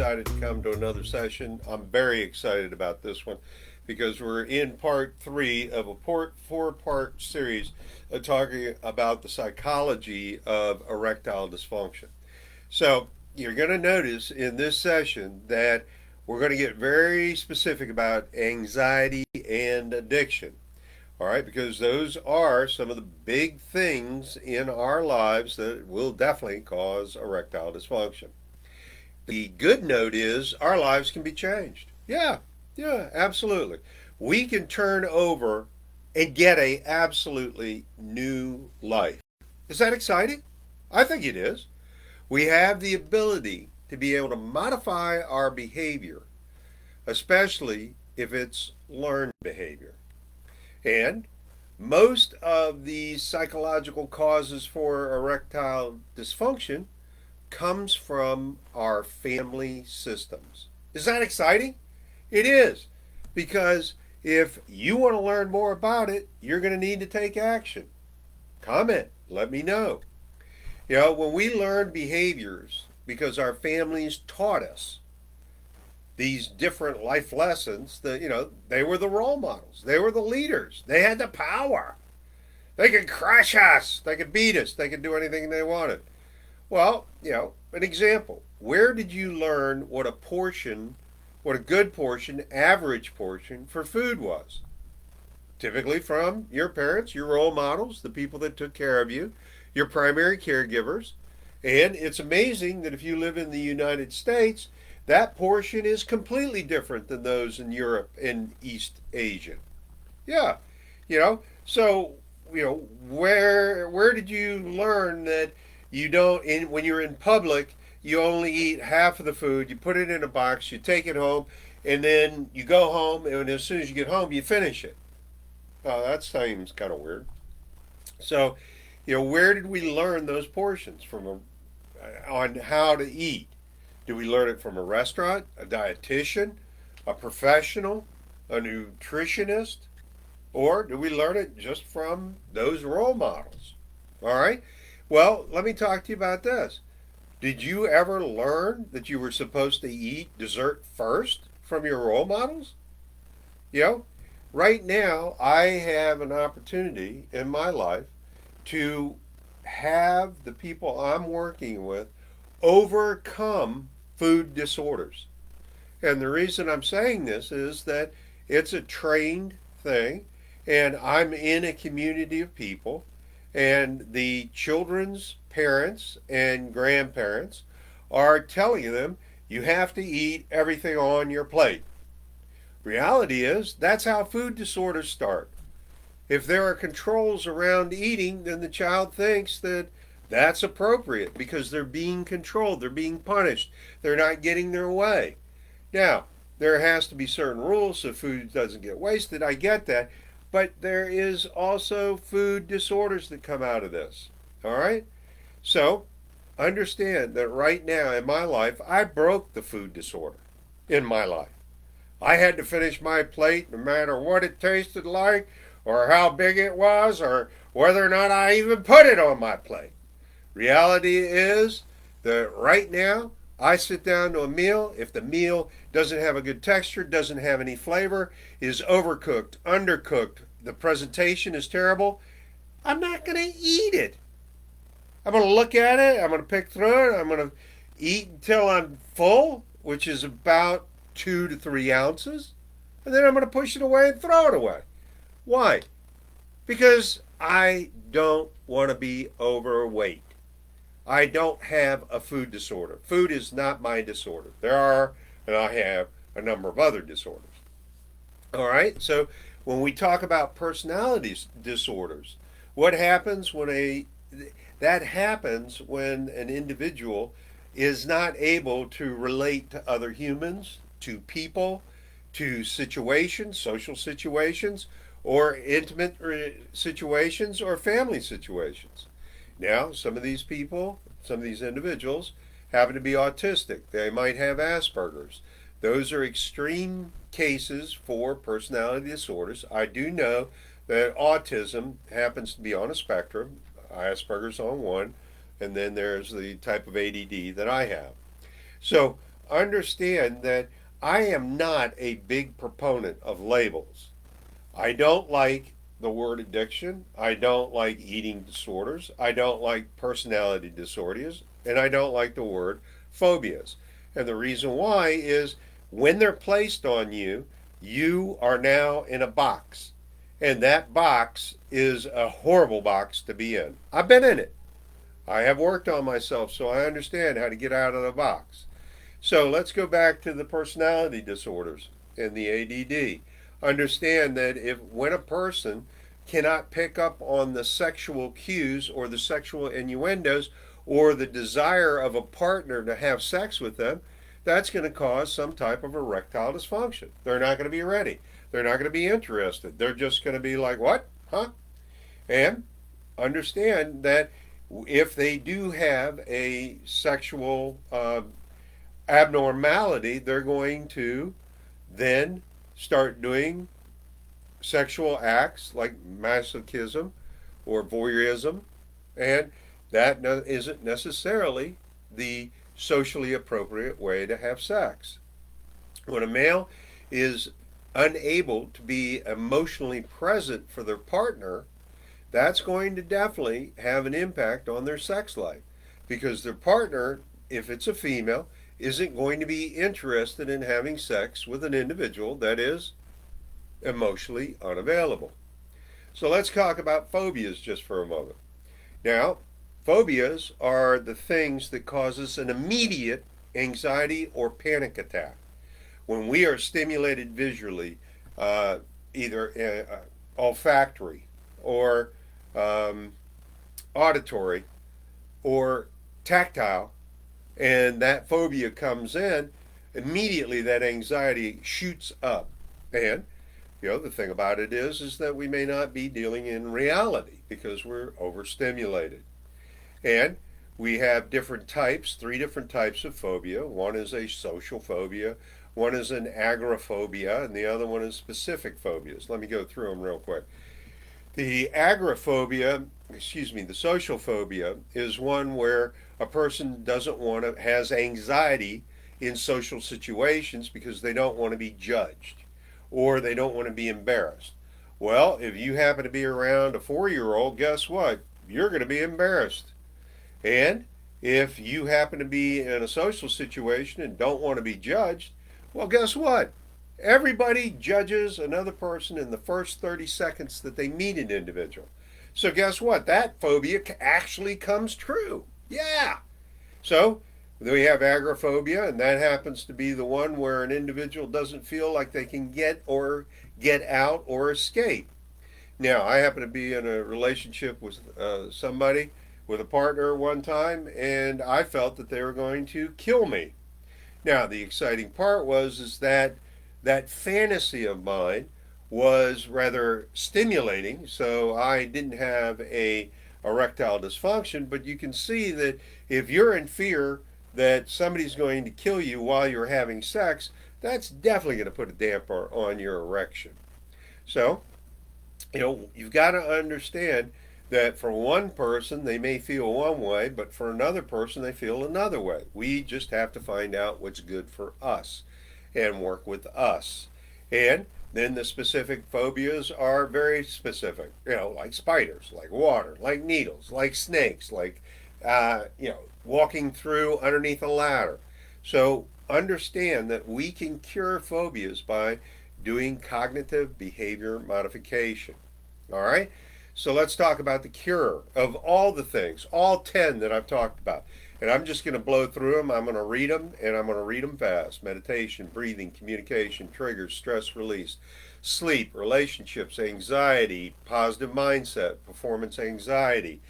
excited to come to another session. I'm very excited about this one because we're in part three of a four-part series talking about the psychology of erectile dysfunction. So you're going to notice in this session that we're going to get very specific about anxiety and addiction. All right, because those are some of the big things in our lives that will definitely cause erectile dysfunction. The good note is our lives can be changed. Yeah, yeah, absolutely. We can turn over and get a absolutely new life. Is that exciting? I think it is. We have the ability to be able to modify our behavior, especially if it's learned behavior. And most of the psychological causes for erectile dysfunction comes from our family systems. Is that exciting? It is. Because if you want to learn more about it, you're going to need to take action. Comment, let me know. When we learn behaviors because our families taught us these different life lessons, they were the role models, they were the leaders, they had the power. They could crush us, they could beat us, they could do anything they wanted. Well, an example. Where did you learn what a good portion, average portion for food was? Typically from your parents, your role models, the people that took care of you, your primary caregivers. And it's amazing that if you live in the United States, that portion is completely different than those in Europe and East Asia. Yeah, so where did you learn that you don't when you're in public you only eat half of the food, you put it in a box, you take it home, and then you go home, and as soon as you get home you finish it? Oh, that seems kind of weird. So, where did we learn those portions on how to eat? Do we learn it from a restaurant, a dietitian, a professional, a nutritionist? Or do we learn it just from those role models? All right. Well, let me talk to you about this. Did you ever learn that you were supposed to eat dessert first from your role models? You know, right now I have an opportunity in my life to have the people I'm working with overcome food disorders. And the reason I'm saying this is that it's a trained thing, and I'm in a community of people, and the children's parents and grandparents are telling them you have to eat everything on your plate. Reality is that's how food disorders start. If there are controls around eating, then the child thinks that that's appropriate because they're being controlled, they're being punished, they're not getting their way. Now, there has to be certain rules so food doesn't get wasted. I get that. But there is also food disorders that come out of this. All right? So, understand that right now in my life, I broke the food disorder in my life. I had to finish my plate no matter what it tasted like or how big it was or whether or not I even put it on my plate. Reality is that right now, I sit down to a meal. If the meal doesn't have a good texture, doesn't have any flavor, is overcooked, undercooked, the presentation is terrible, I'm not going to eat it. I'm going to look at it, I'm going to pick through it, I'm going to eat until I'm full, which is about 2 to 3 ounces, and then I'm going to push it away and throw it away. Why? Because I don't want to be overweight. I don't have a food disorder. Food is not my disorder. There are, and I have, a number of other disorders. All right? So when we talk about personality disorders, what happens that happens when an individual is not able to relate to other humans, to people, to situations, social situations, or intimate situations, or family situations. Now, some of these people, some of these individuals happen to be autistic. They might have Asperger's. Those are extreme cases for personality disorders. I do know that autism happens to be on a spectrum. Asperger's on one, and then there's the type of ADD that I have. So understand that I am not a big proponent of labels. I don't like the word addiction. I don't like eating disorders. I don't like personality disorders. And I don't like the word phobias. And the reason why is when they're placed on you, you are now in a box. And that box is a horrible box to be in. I've been in it. I have worked on myself, so I understand how to get out of the box. So let's go back to the personality disorders and the ADD. Understand that if when a person cannot pick up on the sexual cues or the sexual innuendos or the desire of a partner to have sex with them, that's going to cause some type of erectile dysfunction. They're not going to be ready. They're not going to be interested. They're just going to be like, what? Huh? And understand that if they do have a sexual abnormality, they're going to then start doing sexual acts like masochism or voyeurism, and that isn't necessarily the socially appropriate way to have sex. When a male is unable to be emotionally present for their partner, that's going to definitely have an impact on their sex life because their partner, if it's a female, isn't going to be interested in having sex with an individual that is emotionally unavailable. So let's talk about phobias just for a moment. Now, phobias are the things that cause us an immediate anxiety or panic attack. When we are stimulated visually, either olfactory or auditory or tactile, and that phobia comes in, immediately that anxiety shoots up. And the thing about it is that we may not be dealing in reality because we're overstimulated. And we have different types, 3 different types of phobia. One is a social phobia, one is an agoraphobia, and the other one is specific phobias. Let me go through them real quick. The agoraphobia, the social phobia is one where a person has anxiety in social situations because they don't want to be judged or they don't want to be embarrassed. Well, if you happen to be around a 4-year-old, guess what? You're going to be embarrassed. And if you happen to be in a social situation and don't want to be judged, well, guess what? Everybody judges another person in the first 30 seconds that they meet an individual. So guess what? That phobia actually comes true. Yeah. So we have agoraphobia, and that happens to be the one where an individual doesn't feel like they can get out or escape. Now, I happen to be in a relationship with somebody, with a partner one time, and I felt that they were going to kill me. Now, the exciting part is that fantasy of mine was rather stimulating, so I didn't have a erectile dysfunction, but you can see that if you're in fear that somebody's going to kill you while you're having sex, that's definitely going to put a damper on your erection. So, you've got to understand that for one person they may feel one way, but for another person they feel another way. We just have to find out what's good for us and work with us. And then the specific phobias are very specific, like spiders, like water, like needles, like snakes, like walking through underneath a ladder. So understand that we can cure phobias by doing cognitive behavior modification. All right? So let's talk about the cure of all the things, all 10 that I've talked about. And I'm just going to blow through them. I'm going to read them, and I'm going to read them fast. Meditation, breathing, communication, triggers, stress release, sleep, relationships, anxiety, positive mindset, performance anxiety,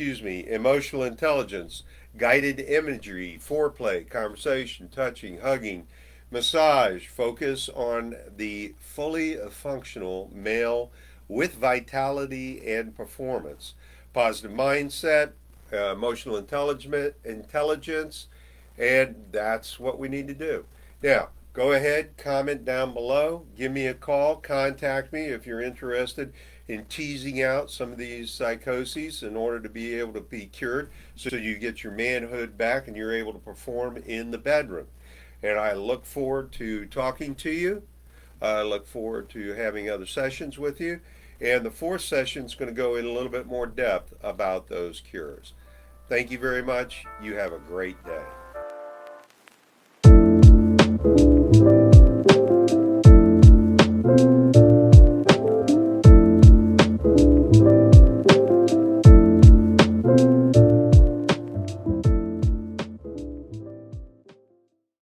emotional intelligence, guided imagery, foreplay, conversation, touching, hugging, massage, focus on the fully functional male with vitality and performance, positive mindset, emotional intelligence, and that's what we need to do. Now, Go ahead, comment down below, give me a call, contact me if you're interested in teasing out some of these psychoses in order to be able to be cured so you get your manhood back and you're able to perform in the bedroom. And I look forward to talking to you. I look forward to having other sessions with you. And the fourth session is going to go in a little bit more depth about those cures. Thank you very much. You have a great day.